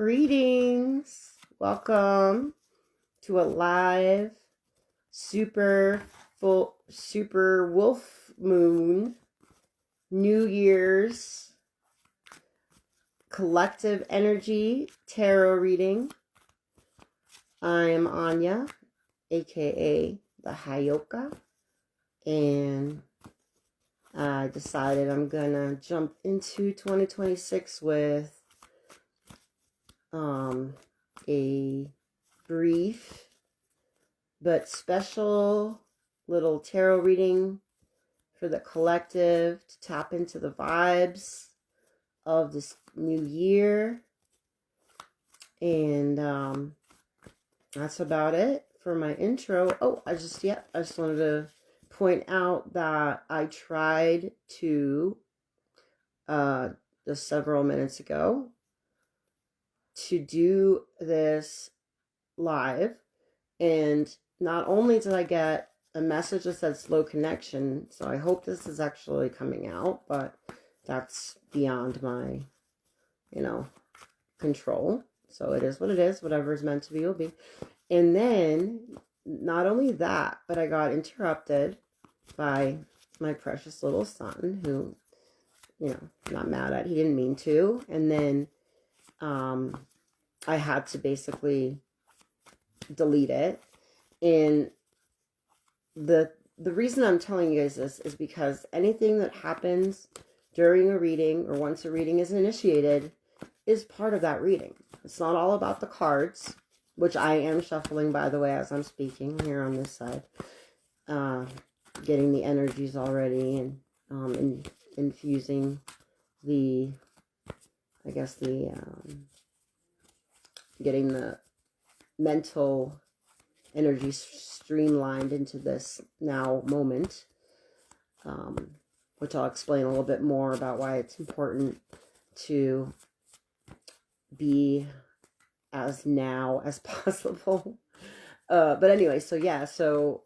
Greetings. Welcome to a live super wolf moon New Year's collective energy tarot reading. I'm Anya, aka the Hayoka, and I decided I'm gonna jump into 2026 with a brief but special little tarot reading for the collective to tap into the vibes of this new year. And that's about it for my intro. Oh, I just wanted to point out that I tried to just several minutes ago to do this live, and not only did I get a message that said slow connection, so I hope this is actually coming out, but that's beyond my, control. So it is what it is. Whatever is meant to be will be. And then, not only that, but I got interrupted by my precious little son, who, not mad at. He didn't mean to. And then I had to basically delete it. And the reason I'm telling you guys this is because anything that happens during a reading or once a reading is initiated is part of that reading. It's not all about the cards, which I am shuffling, by the way, as I'm speaking here on this side. Getting the energies already and infusing the, getting the mental energy streamlined into this now moment, which I'll explain a little bit more about why it's important to be as now as possible. But anyway, so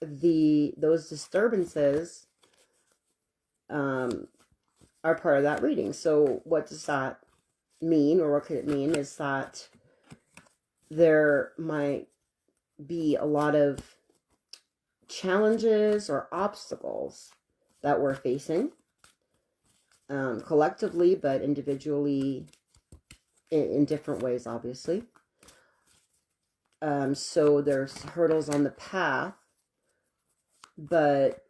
those disturbances are part of that reading. So what does that mean, or what could it mean, is that there might be a lot of challenges or obstacles that we're facing collectively, but individually in different ways, obviously. So there's hurdles on the path, but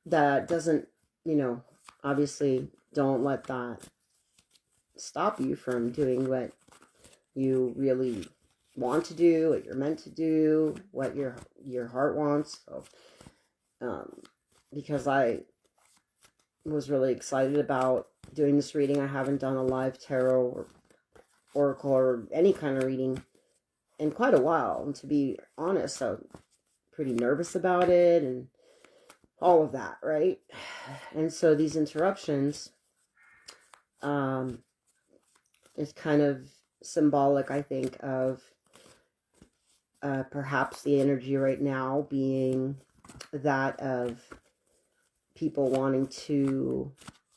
that doesn't, obviously don't let that stop you from doing what you really want to do, what you're meant to do, what your heart wants. So, because I was really excited about doing this reading. I haven't done a live tarot or oracle or any kind of reading in quite a while, and to be honest, I'm pretty nervous about it and all of that, right? And so these interruptions is kind of symbolic, I think, of perhaps the energy right now being that of people wanting to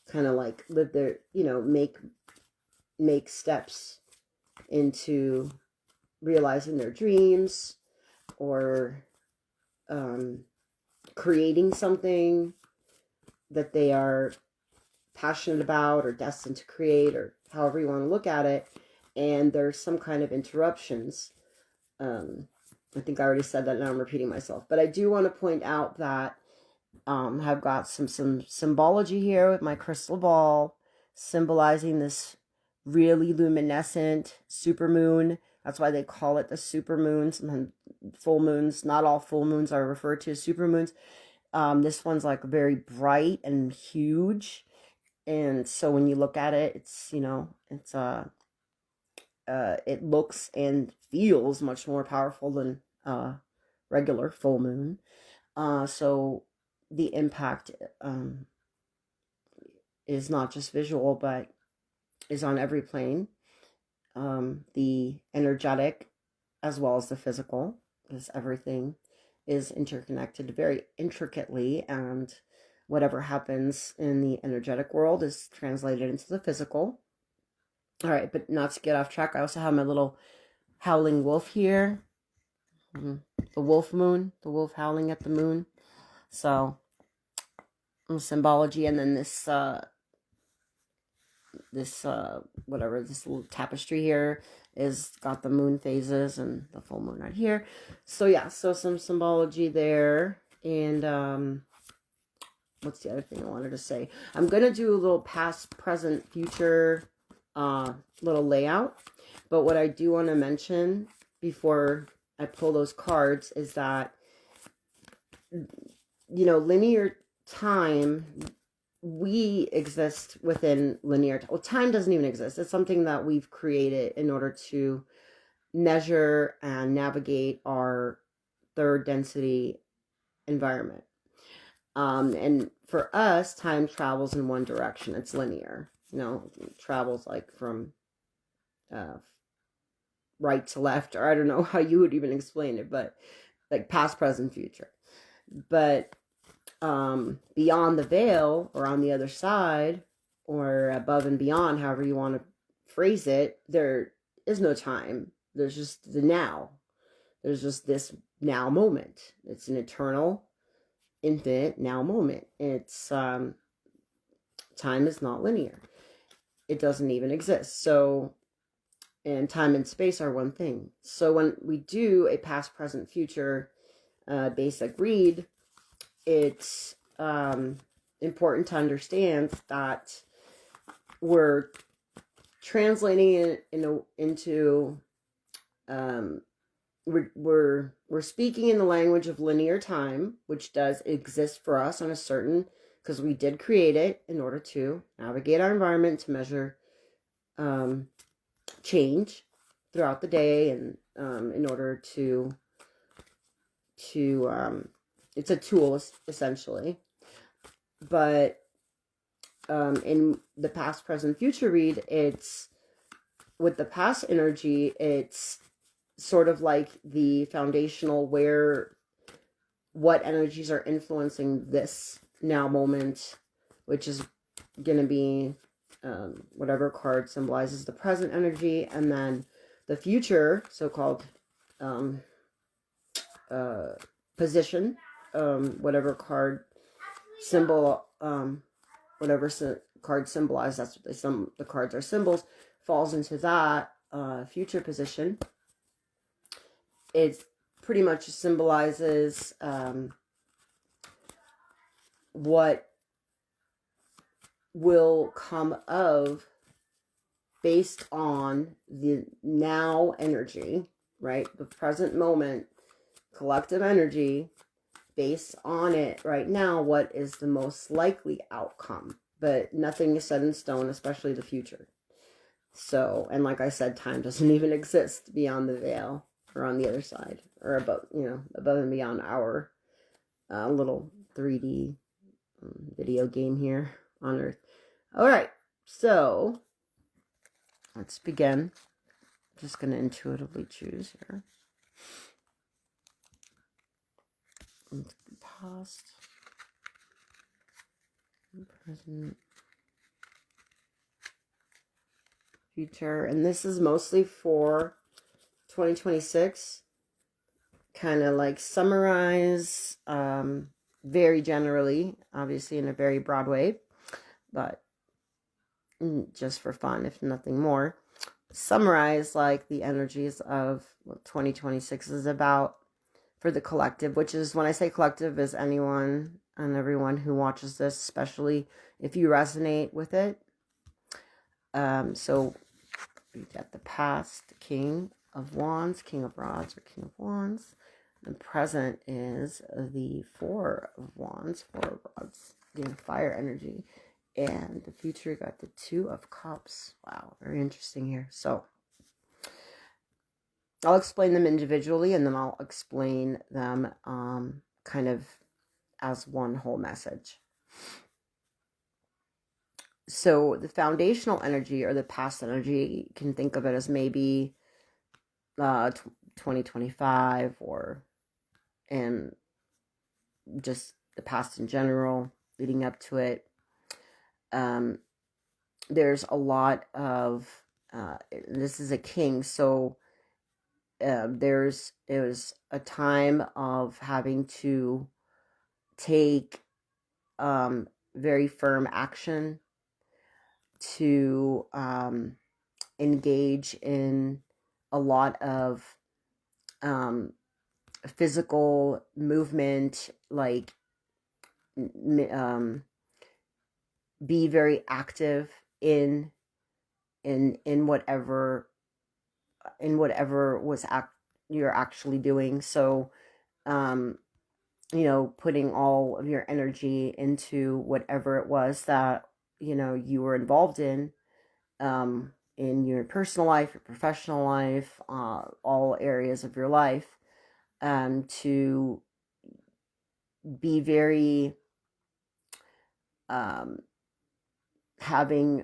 kind of like live their, make steps into realizing their dreams, or creating something that they are passionate about or destined to create, or however you want to look at it. And there's some kind of interruptions. I think I already said that, and I'm repeating myself, but I do want to point out that I've got some symbology here with my crystal ball, symbolizing this really luminescent supermoon. That's why they call it the supermoon. Sometimes full moons, not all full moons are referred to as supermoons. This one's like very bright and huge, and so when you look at it, it's it looks and feels much more powerful than regular full moon. So the impact is not just visual, but is on every plane. The energetic as well as the physical, because everything is interconnected very intricately, and whatever happens in the energetic world is translated into the physical. All right, but not to get off track, I also have my little howling wolf here. The wolf moon, the wolf howling at the moon. So, symbology, and then this whatever, this little tapestry here is got the moon phases and the full moon right here. So yeah, so some symbology there. And what's the other thing I wanted to say? I'm gonna do a little past, present, future little layout. But what I do want to mention before I pull those cards is that, you know, linear time, we exist within linear time. Well, time doesn't even exist. It's something that we've created in order to measure and navigate our third density environment. And for us, time travels in one direction. It's linear. You know, it travels like from right to left, or I don't know how you would even explain it, but like past, present, future. But beyond the veil, or on the other side, or above and beyond, however you want to phrase it, there is no time. There's just the now. There's just this now moment. It's an eternal, infinite now moment. It's time is not linear. It doesn't even exist. So, and time and space are one thing. So when we do a past, present, future basic read, it's important to understand that we're translating it into we're speaking in the language of linear time, which does exist for us on a certain, because we did create it in order to navigate our environment, to measure change throughout the day, and in order to it's a tool essentially. But in the past, present, future read, it's with the past energy, it's sort of like the foundational, what energies are influencing this now moment, which is going to be whatever card symbolizes the present energy, and then the future, so-called position, whatever card symbol, whatever card symbolizes, that's what the cards are symbols, falls into that future position. It pretty much symbolizes what will come of, based on the now energy, right? The present moment, collective energy, based on it right now, what is the most likely outcome. But nothing is set in stone, especially the future. So, and like I said, time doesn't even exist beyond the veil, or on the other side, or above, above and beyond our little 3D video game here on Earth. All right, so let's begin. I'm just going to intuitively choose here. Past, present, future, and this is mostly for 2026. Kind of like summarize, very generally, obviously in a very broad way, but just for fun, if nothing more, summarize like the energies of what 2026 is about for the collective, which is, when I say collective, is anyone and everyone who watches this, especially if you resonate with it. So we've got the past, King of Wands, King of Rods, or King of Wands. The present is the Four of Wands, Four of Rods, getting fire energy. And the future got the Two of Cups. Wow, very interesting here. So I'll explain them individually, and then I'll explain them kind of as one whole message. So the foundational energy, or the past energy, you can think of it as maybe 2025, and just the past in general, leading up to it. There's a lot of this is a king, so it was a time of having to take very firm action to engage in a lot of physical movement, like be very active in whatever was you're actually doing. So putting all of your energy into whatever it was that you were involved in your personal life, your professional life, all areas of your life, to be very having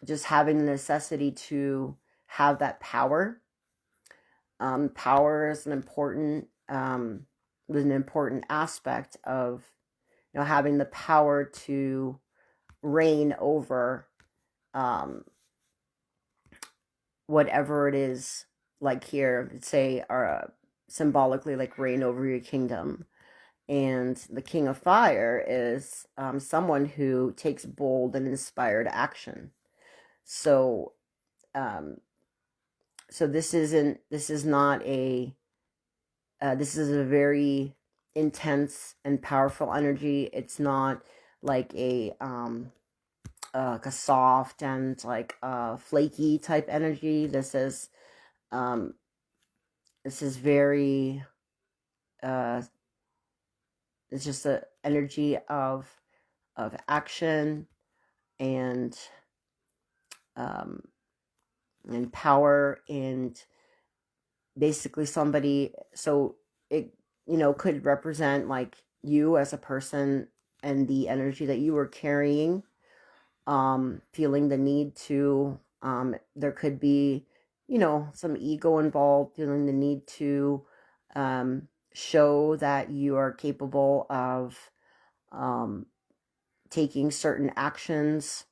just having the necessity to have that power. Power is an important aspect of having the power to reign over whatever it is, like here, say, symbolically, like reign over your kingdom. And the King of Fire is someone who takes bold and inspired action. So, so this is a very intense and powerful energy. It's not like a soft and like flaky type energy. This is very it's just an energy of action and power, and basically somebody, so it could represent like you as a person and the energy that you were carrying, feeling the need to there could be some ego involved, feeling the need to show that you are capable of taking certain actions,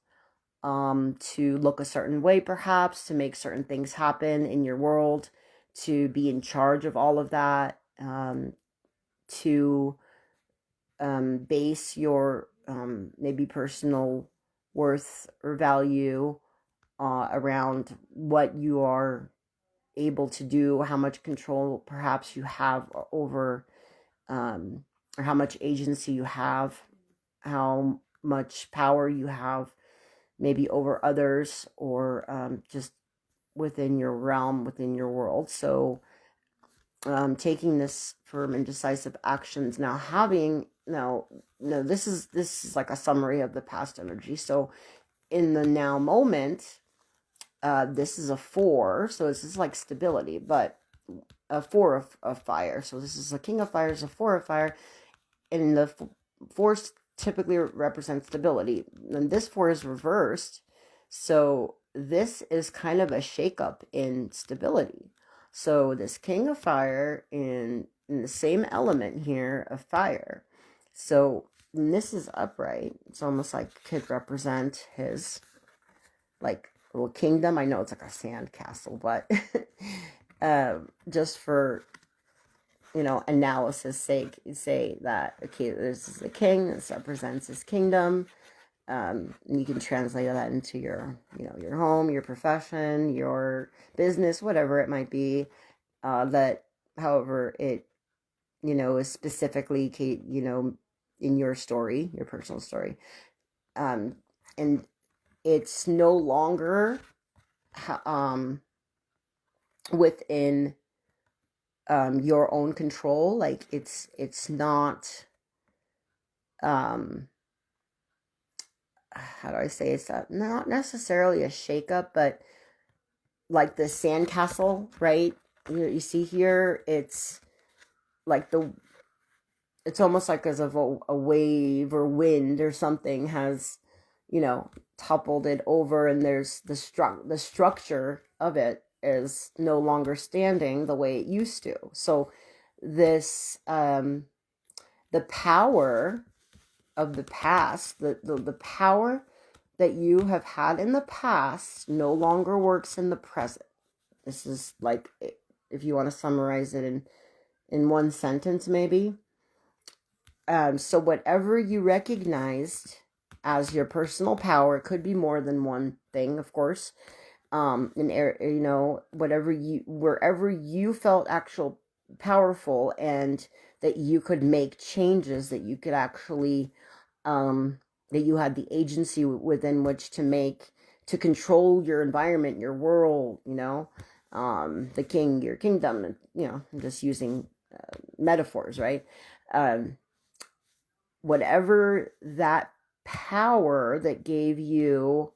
to look a certain way, perhaps to make certain things happen in your world, to be in charge of all of that, to base your maybe personal worth or value around what you are able to do, how much control perhaps you have over, or how much agency you have, how much power you have maybe over others, or just within your realm, within your world. So taking this firm and decisive actions, this is like a summary of the past energy. So in the now moment, this is a 4, so this is like stability, but a 4 of fire. So this is a King of Fire, is a 4 of fire, and the 4 typically represents stability. And this 4 is reversed, so this is kind of a shakeup in stability. So this King of Fire in the same element here of fire. So this is upright. It's almost like could represent his like little kingdom. I know it's like a sand castle, but just for analysis sake, you say that okay, this is the king. This represents his kingdom. And you can translate that into your your home, your profession, your business, whatever it might be. That however it is specifically in your story, your personal story, and it's no longer within your own control. Like it's not how do I say, it's not necessarily a shakeup, but like the sandcastle, right? You see here, it's like it's almost like as if a wave or wind or something has toppled it over, and there's the structure of it is no longer standing the way it used to. So this the power of the past, the power that you have had in the past no longer works in the present. This is like, if you want to summarize it in one sentence, maybe. So whatever you recognized as your personal power, it could be more than one thing, of course. Whatever wherever you felt actual powerful, and that you could make changes, that you could actually, that you had the agency within which to control your environment, your world, your kingdom, I'm just using metaphors, right? Whatever that power that gave you,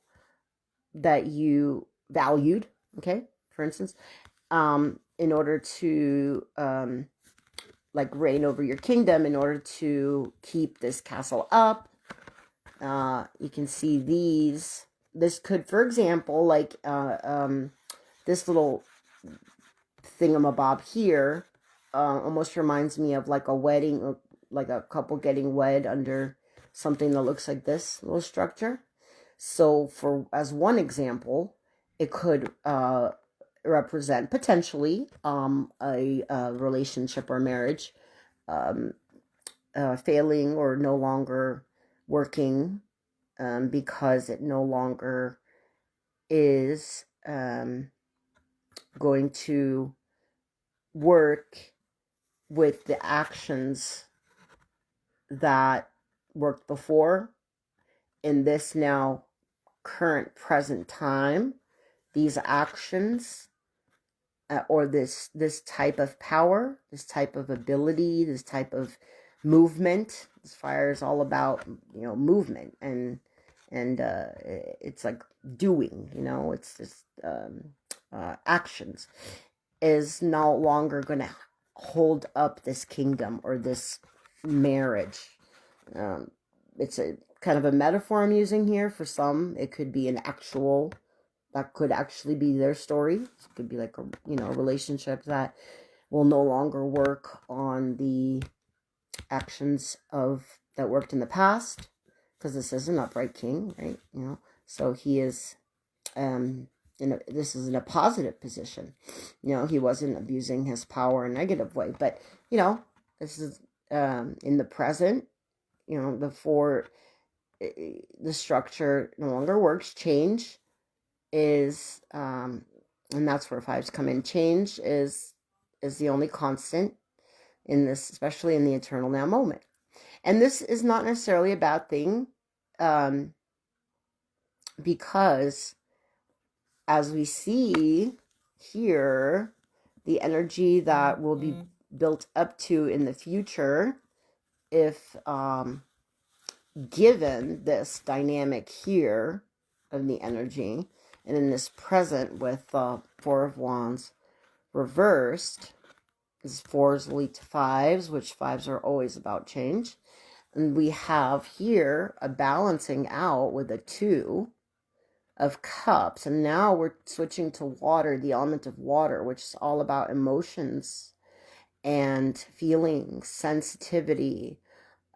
that you valued, okay, for instance, in order to reign over your kingdom, in order to keep this castle up. You can see this could, for example, this little thingamabob here almost reminds me of like a wedding, like a couple getting wed under something that looks like this little structure. So as one example, it could represent potentially a relationship or marriage failing or no longer working, because it no longer is going to work with the actions that worked before in this now current present time. These actions or this type of power, this type of ability, this type of movement. This fire is all about movement, and it's like doing, it's just actions, is no longer going to hold up this kingdom or this marriage. It's a kind of a metaphor I'm using here. For some, it could be that could actually be their story. It could be like a relationship that will no longer work on the actions that worked in the past, because this is an upright king, right? So he is this is in a positive position. He wasn't abusing his power in a negative way, but this is in the present. The structure no longer works. Change is, and that's where fives come in. Change is the only constant in this, especially in the eternal now moment. And this is not necessarily a bad thing, because as we see here, the energy that will be built up to in the future, if given this dynamic here of the energy, and in this present with the Four of Wands reversed, is fours lead to fives, which fives are always about change. And we have here a balancing out with a Two of Cups. And now we're switching to water, the element of water, which is all about emotions and feelings, sensitivity,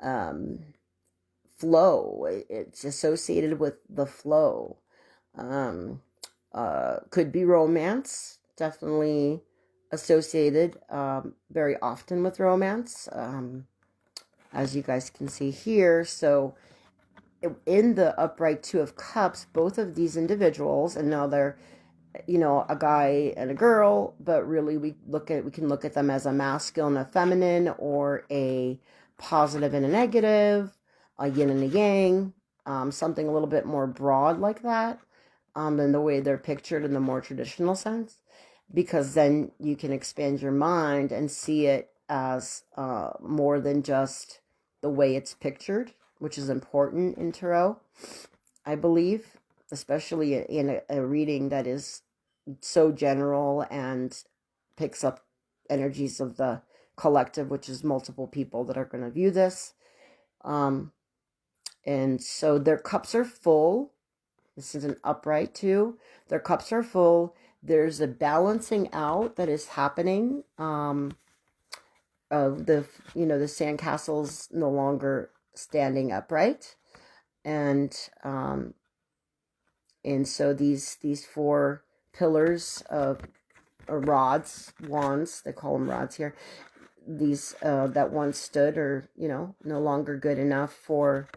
flow. It's associated with the flow. Could be romance, definitely associated very often with romance, as you guys can see here. So in the upright Two of Cups, both of these individuals, and now they're a guy and a girl, but really we can look at them as a masculine and a feminine, or a positive and a negative, a yin and a yang, something a little bit more broad like that, than the way they're pictured in the more traditional sense, because then you can expand your mind and see it as more than just the way it's pictured, which is important in tarot, I believe, especially in a reading that is so general and picks up energies of the collective, which is multiple people that are going to view this. And so their cups are full. This is an upright too. Their cups are full. There's a balancing out that is happening. Of the sandcastles no longer standing upright, and And so these four pillars of or rods, wands, they call them rods here, these that once stood are, no longer good enough for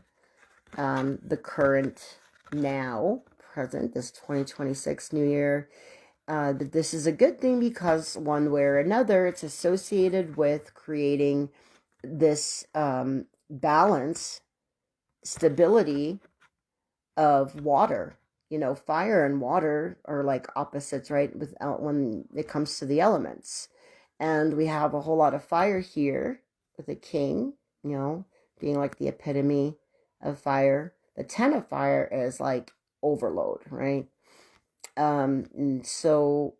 the current now, present, this 2026 new year. But this is a good thing because one way or another, it's associated with creating this balance, stability of water. Fire and water are like opposites, right? When it comes to the elements. And we have a whole lot of fire here with the king, being like the epitome of fire. The 10 of fire is like overload, right? And so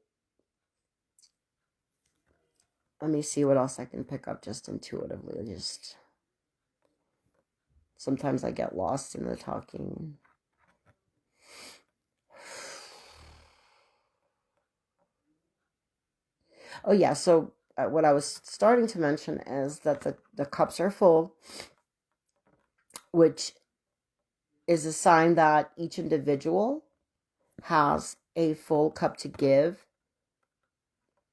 let me see what else I can pick up just intuitively. Just sometimes I get lost in the talking. Oh yeah, so what I was starting to mention is that the cups are full, which is a sign that each individual has a full cup to give,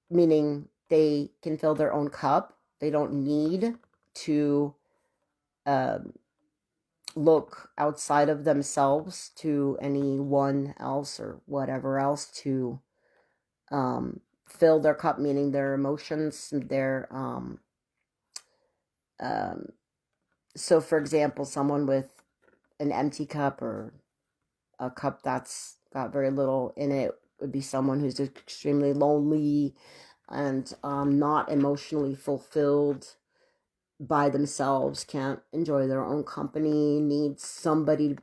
meaning they can fill their own cup. They don't need to look outside of themselves to anyone else or whatever else to fill their cup, meaning their emotions, their so for example, someone with an empty cup or a cup that's got very little in it would be someone who's extremely lonely and not emotionally fulfilled by themselves, can't enjoy their own company, needs somebody,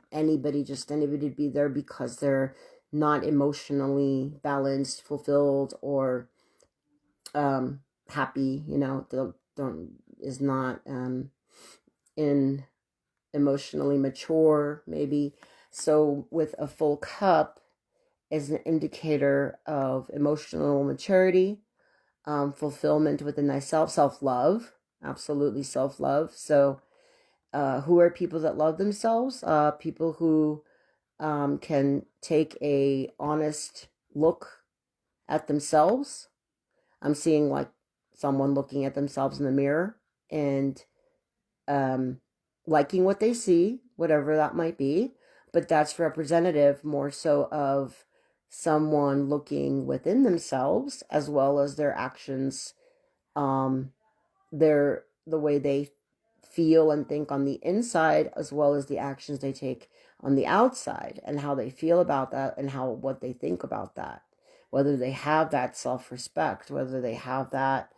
just anybody to be there because they're not emotionally balanced, fulfilled, or happy, is not in emotionally mature, maybe. So with a full cup is an indicator of emotional maturity, fulfillment within thyself, self-love, absolutely self-love. So who are people that love themselves? People who can take a honest look at themselves. I'm seeing like someone looking at themselves in the mirror and liking what they see, whatever that might be. But that's representative more so of someone looking within themselves as well as their actions, the way they feel and think on the inside, as well as the actions they take on the outside, and how they feel about that and what they think about that, whether they have that self-respect, whether they have that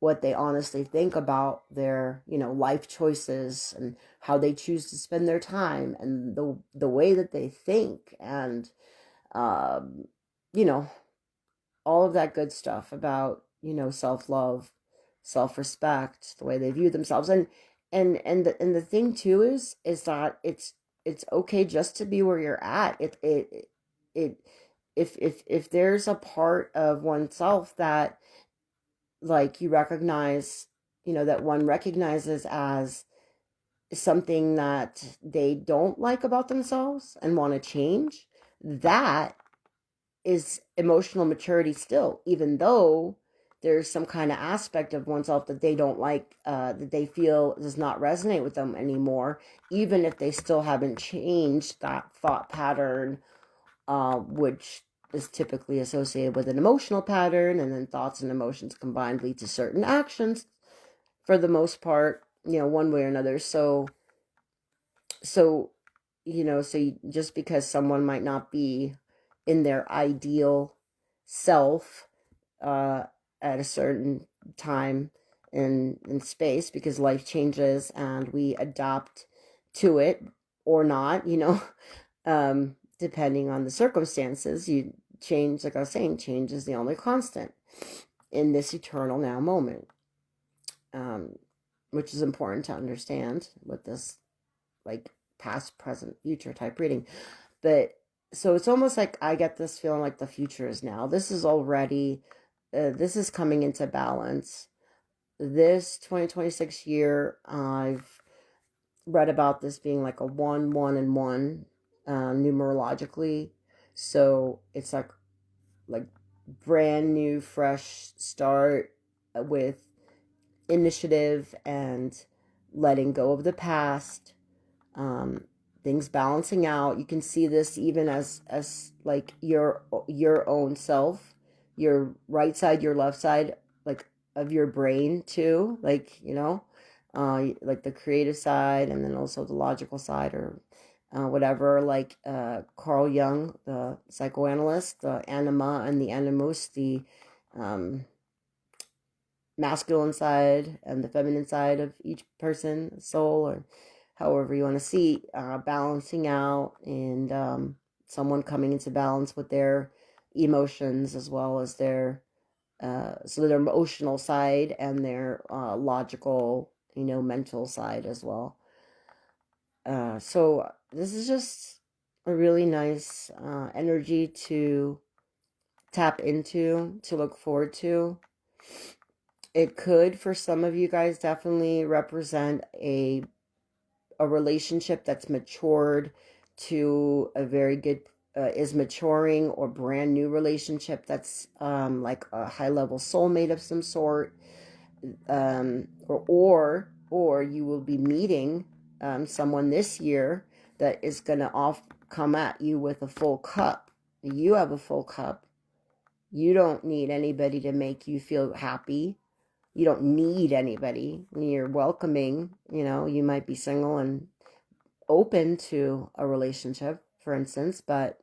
what they honestly think about their life choices and how they choose to spend their time and the way that they think, and you know all of that good stuff about self-love, self-respect, the way they view themselves. And the thing too is that it's okay just to be where you're at. It if there's a part of oneself that like you recognize, that one recognizes as something that they don't like about themselves and want to change, that is emotional maturity still, even though there's some kind of aspect of oneself that they don't like, that they feel does not resonate with them anymore, even if they still haven't changed that thought pattern, which is typically associated with an emotional pattern, and then thoughts and emotions combined lead to certain actions for the most part, one way or another. So so just because someone might not be in their ideal self at a certain time in space, because life changes and we adapt to it or not, depending on the circumstances. You change, like I was saying, change is the only constant in this eternal now moment, which is important to understand with this like past, present, future type reading. But so it's almost like I get this feeling like the future is now. This is already, this is coming into balance. This 2026 year, I've read about this being like a 1, 1, and 1 numerologically. So it's like brand new, fresh start with initiative and letting go of the past, um, things balancing out. You can see this even as like your own self, your right side, your left side, like of your brain too, like like the creative side and then also the logical side, or whatever, like Carl Jung, the psychoanalyst, the anima and the animus, the um, masculine side and the feminine side of each person, soul, or however you want to see, balancing out, and someone coming into balance with their emotions as well as their so their emotional side and their logical, mental side as well. So this is just a really nice energy to tap into, to look forward to. It could, for some of you guys, definitely represent a relationship that's matured to a very good, is maturing, or brand new relationship that's like a high level soulmate of some sort, or you will be meeting someone this year that is going to come at you with a full cup. You have a full cup. You don't need anybody to make you feel happy. You don't need anybody. You're welcoming, you might be single and open to a relationship, for instance, but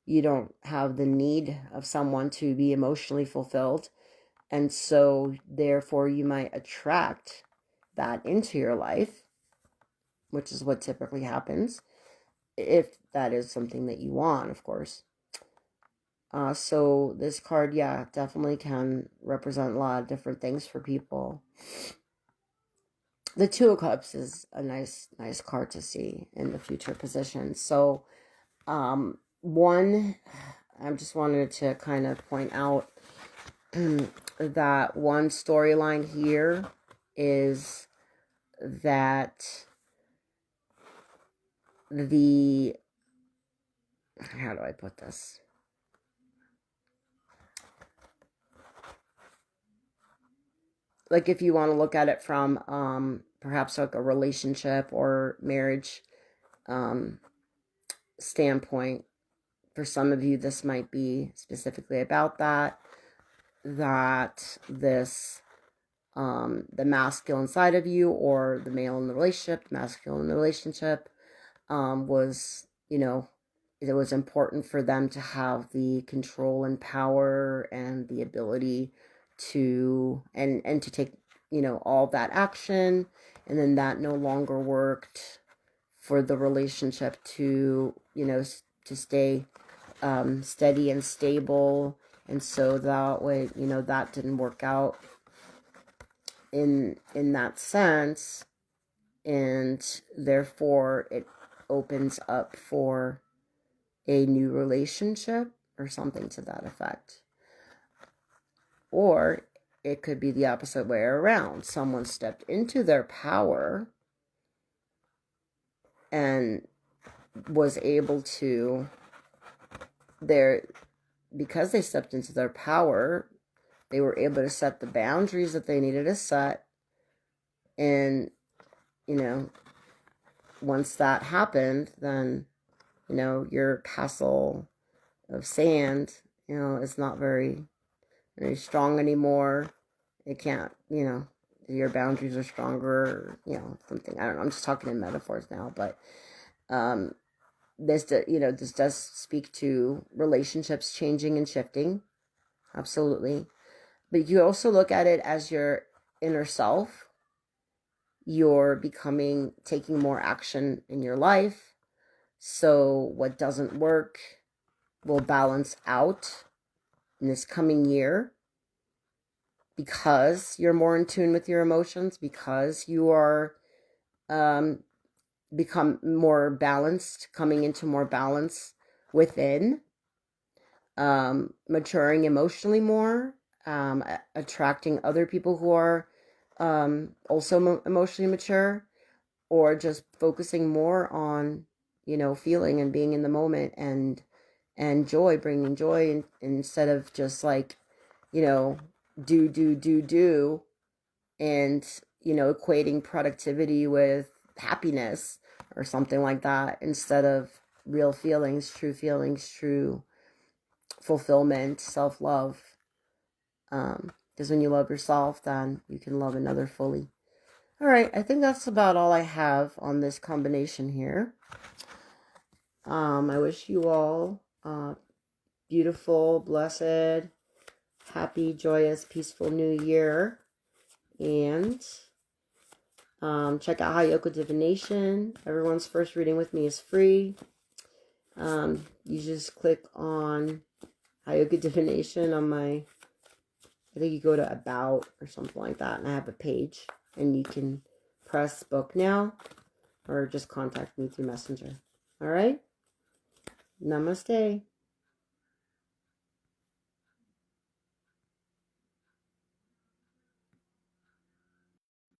you don't have the need of someone to be emotionally fulfilled. And so therefore you might attract that into your life, which is what typically happens, if that is something that you want, of course. So this card, yeah, definitely can represent a lot of different things for people. The Two of Cups is a nice card to see in the future position. So one, I just wanted to kind of point out that one storyline here is that how do I put this? Like if you want to look at it from perhaps like a relationship or marriage standpoint, for some of you this might be specifically about that this the masculine side of you, or the male in the relationship, the masculine in the relationship, was, it was important for them to have the control and power and the ability to and to take, all that action, and then that no longer worked for the relationship to, to stay steady and stable. And so that way, that didn't work out in that sense, and therefore it opens up for a new relationship or something to that effect. Or it could be the opposite way around. Someone stepped into their power and was able to, because they stepped into their power, they were able to set the boundaries that they needed to set. And, once that happened, then, your castle of sand, is not very strong anymore. It can't, your boundaries are stronger, something. I don't know. I'm just talking in metaphors now, but this does speak to relationships changing and shifting. Absolutely. But you also look at it as your inner self. You're taking more action in your life. So what doesn't work will balance out in this coming year, because you're more in tune with your emotions, because you are become more balanced, coming into more balance within, maturing emotionally more, attracting other people who are also emotionally mature, or just focusing more on you know, feeling and being in the moment, and joy, bringing joy instead of just like, you know, do, and, you know, equating productivity with happiness or something like that, instead of real feelings, true fulfillment, self-love. Because when you love yourself, then you can love another fully. All right, I think that's about all I have on this combination here. I wish you all beautiful, blessed, happy, joyous, peaceful new year. And check out High Yoga Divination. Everyone's first reading with me is free. You just click on High Yoga Divination on my, I think you go to About or something like that, and I have a page, and you can press book now or just contact me through Messenger. All right? Namaste.